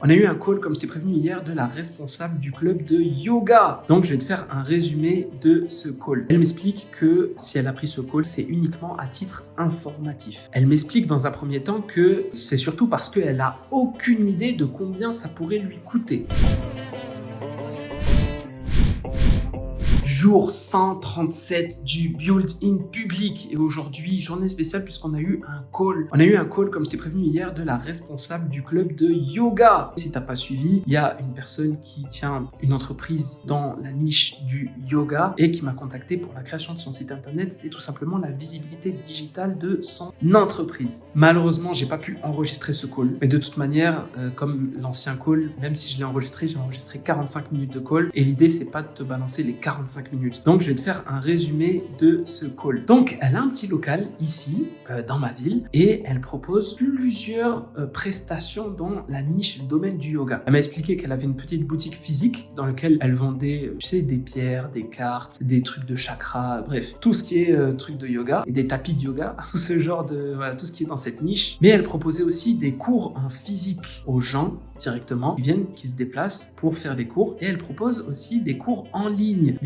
On a eu un call, comme je t'ai prévenu hier, de la responsable du club de yoga. Donc, je vais te faire un résumé de ce call. Elle m'explique que si elle a pris ce call, c'est uniquement à titre informatif. Elle m'explique dans un premier temps que c'est surtout parce qu'elle n'a aucune idée de combien ça pourrait lui coûter. Jour 137 du build-in public et aujourd'hui, journée spéciale puisqu'on a eu un call. On a eu un call, comme je t'ai prévenu hier, de la responsable du club de yoga. Si t'as pas suivi, il y a une personne qui tient une entreprise dans la niche du yoga et qui m'a contacté pour la création de son site internet et tout simplement la visibilité digitale de son entreprise. Malheureusement, j'ai pas pu enregistrer ce call, mais de toute manière, comme l'ancien call, même si je l'ai enregistré, j'ai enregistré 45 minutes de call et l'idée c'est pas de te balancer les 45 minutes. Donc, je vais te faire un résumé de ce call. Donc, elle a un petit local ici, dans ma ville, et elle propose plusieurs prestations dans la niche, le domaine du yoga. Elle m'a expliqué qu'elle avait une petite boutique physique dans laquelle elle vendait, tu sais, des pierres, des cartes, des trucs de chakra, bref, tout ce qui est truc de yoga et des tapis de yoga, tout ce genre de, voilà, tout ce qui est dans cette niche. Mais elle proposait aussi des cours en physique aux gens directement qui viennent, qui se déplacent pour faire des cours, et elle propose aussi des cours en ligne,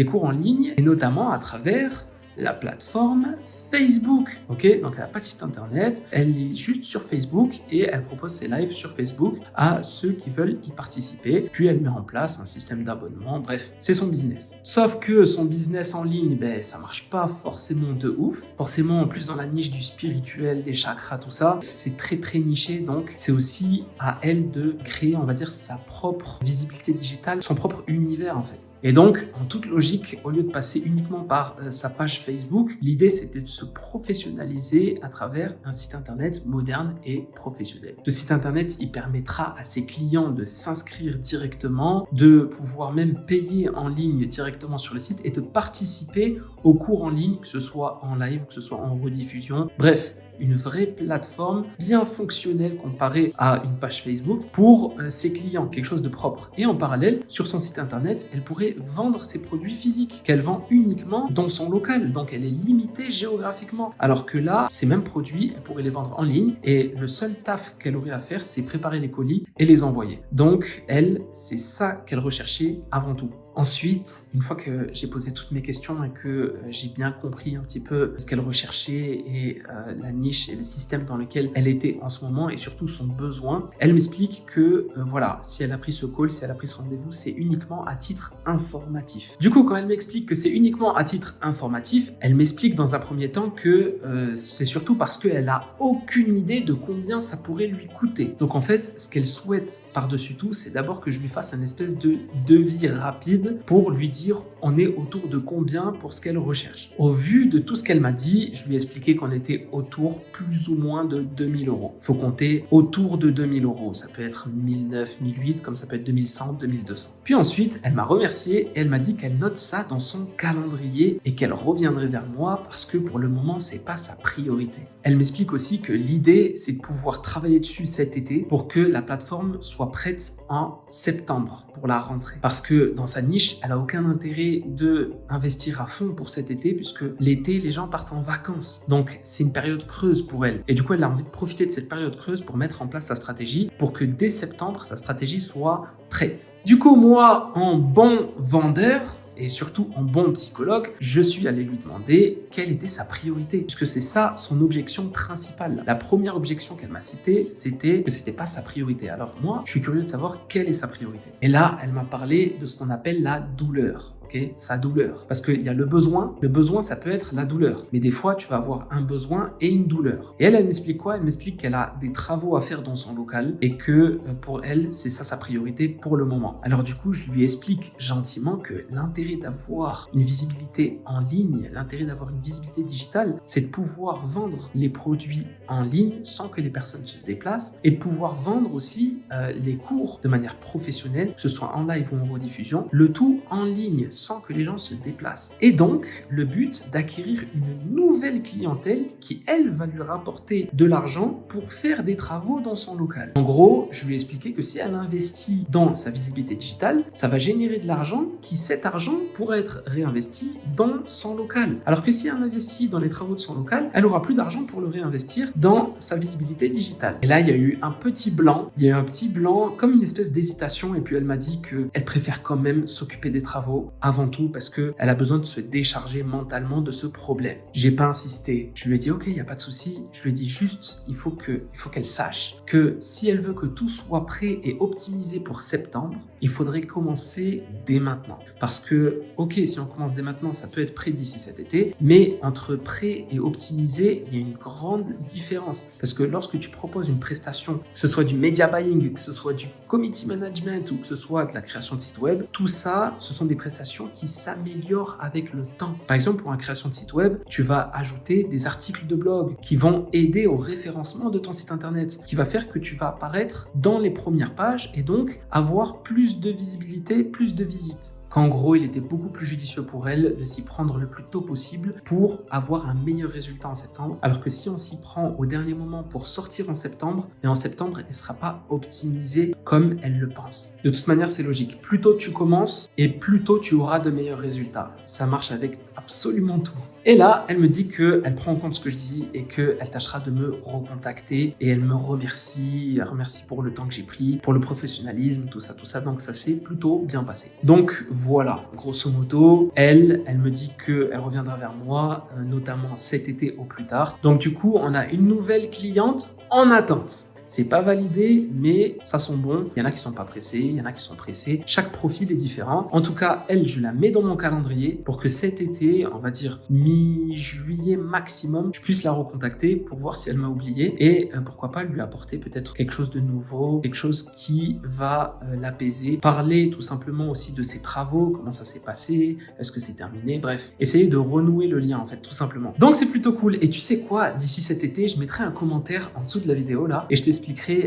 et notamment à travers la plateforme Facebook. Ok, donc elle n'a pas de site internet, elle est juste sur Facebook et elle propose ses lives sur Facebook à ceux qui veulent y participer. Puis elle met en place un système d'abonnement. Bref, c'est son business. Sauf que son business en ligne, ça marche pas forcément de ouf. Forcément, en plus dans la niche du spirituel, des chakras, tout ça, c'est très niché. Donc c'est aussi à elle de créer, on va dire, sa propre visibilité digitale, son propre univers en fait. Et donc, en toute logique, au lieu de passer uniquement par sa page Facebook, l'idée c'était de se professionnaliser à travers un site internet moderne et professionnel. Ce site internet, il permettra à ses clients de s'inscrire directement, de pouvoir même payer en ligne directement sur le site et de participer aux cours en ligne, que ce soit en live ou que ce soit en rediffusion. Bref, une vraie plateforme bien fonctionnelle comparée à une page Facebook pour ses clients, quelque chose de propre. Et en parallèle, sur son site internet, elle pourrait vendre ses produits physiques qu'elle vend uniquement dans son local. Donc elle est limitée géographiquement. Alors que là, ces mêmes produits, elle pourrait les vendre en ligne et le seul taf qu'elle aurait à faire, c'est préparer les colis et les envoyer. Donc elle, c'est ça qu'elle recherchait avant tout. Ensuite, une fois que j'ai posé toutes mes questions et que j'ai bien compris un petit peu ce qu'elle recherchait et la niche et le système dans lequel elle était en ce moment et surtout son besoin, elle m'explique que voilà, si elle a pris ce call, si elle a pris ce rendez-vous, c'est uniquement à titre informatif. Du coup, quand elle m'explique que c'est uniquement à titre informatif, elle m'explique dans un premier temps que c'est surtout parce qu'elle a aucune idée de combien ça pourrait lui coûter. Donc en fait, ce qu'elle souhaite par-dessus tout, c'est d'abord que je lui fasse un espèce de devis rapide pour lui dire on est autour de combien pour ce qu'elle recherche. Au vu de tout ce qu'elle m'a dit, je lui ai expliqué qu'on était autour plus ou moins de 2000 euros. Faut compter autour de 2000 euros. Ça peut être 1009, 1008, comme ça peut être 2100, 2200. Puis ensuite, elle m'a remercié et elle m'a dit qu'elle note ça dans son calendrier et qu'elle reviendrait vers moi parce que pour le moment, c'est pas sa priorité. Elle m'explique aussi que l'idée, c'est de pouvoir travailler dessus cet été pour que la plateforme soit prête en septembre pour la rentrée. Parce que dans sa niche, elle a aucun intérêt de investir à fond pour cet été puisque l'été, les gens partent en vacances. Donc, c'est une période creuse pour elle. Et du coup, elle a envie de profiter de cette période creuse pour mettre en place sa stratégie pour que dès septembre, sa stratégie soit prête. Du coup, moi, en bon vendeur, et surtout en bon psychologue, je suis allé lui demander quelle était sa priorité, puisque c'est ça son objection principale. La première objection qu'elle m'a citée, c'était que c'était pas sa priorité. Alors moi, je suis curieux de savoir quelle est sa priorité. Et là, elle m'a parlé de ce qu'on appelle la douleur. Okay, sa douleur. Parce qu'il y a le besoin, ça peut être la douleur. Mais des fois, tu vas avoir un besoin et une douleur. Et elle m'explique quoi? Elle m'explique qu'elle a des travaux à faire dans son local et que pour elle, c'est ça sa priorité pour le moment. Alors du coup, je lui explique gentiment que l'intérêt d'avoir une visibilité en ligne, l'intérêt d'avoir une visibilité digitale, c'est de pouvoir vendre les produits en ligne sans que les personnes se déplacent et de pouvoir vendre aussi les cours de manière professionnelle, que ce soit en live ou en rediffusion, le tout en ligne. sans que les gens se déplacent. Et donc, le but d'acquérir une nouvelle clientèle qui, elle, va lui rapporter de l'argent pour faire des travaux dans son local. En gros, je lui ai expliqué que si elle investit dans sa visibilité digitale, ça va générer de l'argent qui, cet argent, pourra être réinvesti dans son local. Alors que si elle investit dans les travaux de son local, elle aura plus d'argent pour le réinvestir dans sa visibilité digitale. Et là, il y a eu un petit blanc. Il y a eu un petit blanc, comme une espèce d'hésitation. Et puis, elle m'a dit qu'elle préfère quand même s'occuper des travaux avant tout parce qu'elle a besoin de se décharger mentalement de ce problème. J'ai pas insisté. Je lui ai dit, ok, il n'y a pas de souci. Je lui ai dit juste, il faut qu'elle sache que si elle veut que tout soit prêt et optimisé pour septembre, il faudrait commencer dès maintenant. Parce que, ok, si on commence dès maintenant, ça peut être prêt d'ici cet été, mais entre prêt et optimisé, il y a une grande différence. Parce que lorsque tu proposes une prestation, que ce soit du media buying, que ce soit du community management ou que ce soit de la création de site web, tout ça, ce sont des prestations qui s'améliorent avec le temps. Par exemple, pour la création de site web, tu vas ajouter des articles de blog qui vont aider au référencement de ton site internet, qui va faire que tu vas apparaître dans les premières pages et donc avoir plus de visibilité, plus de visites. Qu'en gros, il était beaucoup plus judicieux pour elle de s'y prendre le plus tôt possible pour avoir un meilleur résultat en septembre. Alors que si on s'y prend au dernier moment pour sortir en septembre, et en septembre, elle ne sera pas optimisée comme elle le pense. De toute manière, c'est logique. Plus tôt tu commences et plus tôt tu auras de meilleurs résultats. Ça marche avec absolument tout. Et là, elle me dit qu'elle prend en compte ce que je dis et qu'elle tâchera de me recontacter. Et elle me remercie. Elle remercie pour le temps que j'ai pris, pour le professionnalisme, tout ça. Donc ça s'est plutôt bien passé. Donc voilà, grosso modo, elle me dit qu'elle reviendra vers moi, notamment cet été au plus tard. Donc du coup, on a une nouvelle cliente en attente. C'est pas validé, mais ça sent bon. Il y en a qui sont pas pressés, il y en a qui sont pressés. Chaque profil est différent. En tout cas, elle, je la mets dans mon calendrier pour que cet été, on va dire mi-juillet maximum, je puisse la recontacter pour voir si elle m'a oublié et pourquoi pas lui apporter peut-être quelque chose de nouveau, quelque chose qui va l'apaiser. Parler tout simplement aussi de ses travaux, comment ça s'est passé, est-ce que c'est terminé, bref. Essayer de renouer le lien en fait, tout simplement. Donc c'est plutôt cool. Et tu sais quoi, d'ici cet été, je mettrai un commentaire en dessous de la vidéo là et je t'expliquerai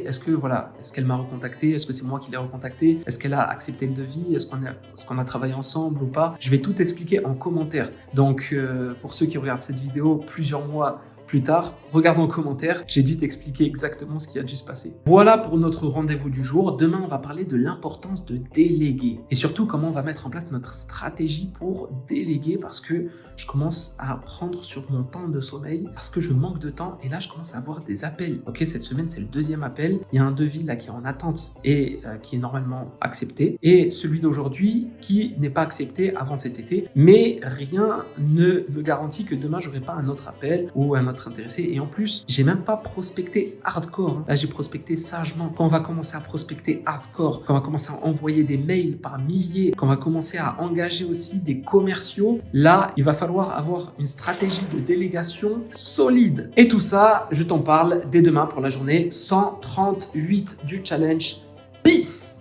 est-ce qu'elle m'a recontacté, est-ce que c'est moi qui l'ai recontacté, est-ce qu'elle a accepté le devis, est-ce qu'on a travaillé ensemble ou pas. Je vais tout expliquer en commentaire. Donc pour ceux qui regardent cette vidéo plusieurs mois plus tard, regarde en commentaire, j'ai dû t'expliquer exactement ce qui a dû se passer. Voilà pour notre rendez-vous du jour. Demain, on va parler de l'importance de déléguer et surtout comment on va mettre en place notre stratégie pour déléguer parce que je commence à prendre sur mon temps de sommeil parce que je manque de temps et là, je commence à avoir des appels. Ok, cette semaine, c'est le deuxième appel. Il y a un devis là qui est en attente et qui est normalement accepté et celui d'aujourd'hui qui n'est pas accepté avant cet été, mais rien ne me garantit que demain, j'aurai pas un autre appel ou un autre intéressé et en plus j'ai même pas prospecté hardcore. Là j'ai prospecté sagement. Quand on va commencer à prospecter hardcore, quand on va commencer à envoyer des mails par milliers, quand on va commencer à engager aussi des commerciaux, là il va falloir avoir une stratégie de délégation solide. Et tout ça, je t'en parle dès demain pour la journée 138 du challenge. Peace!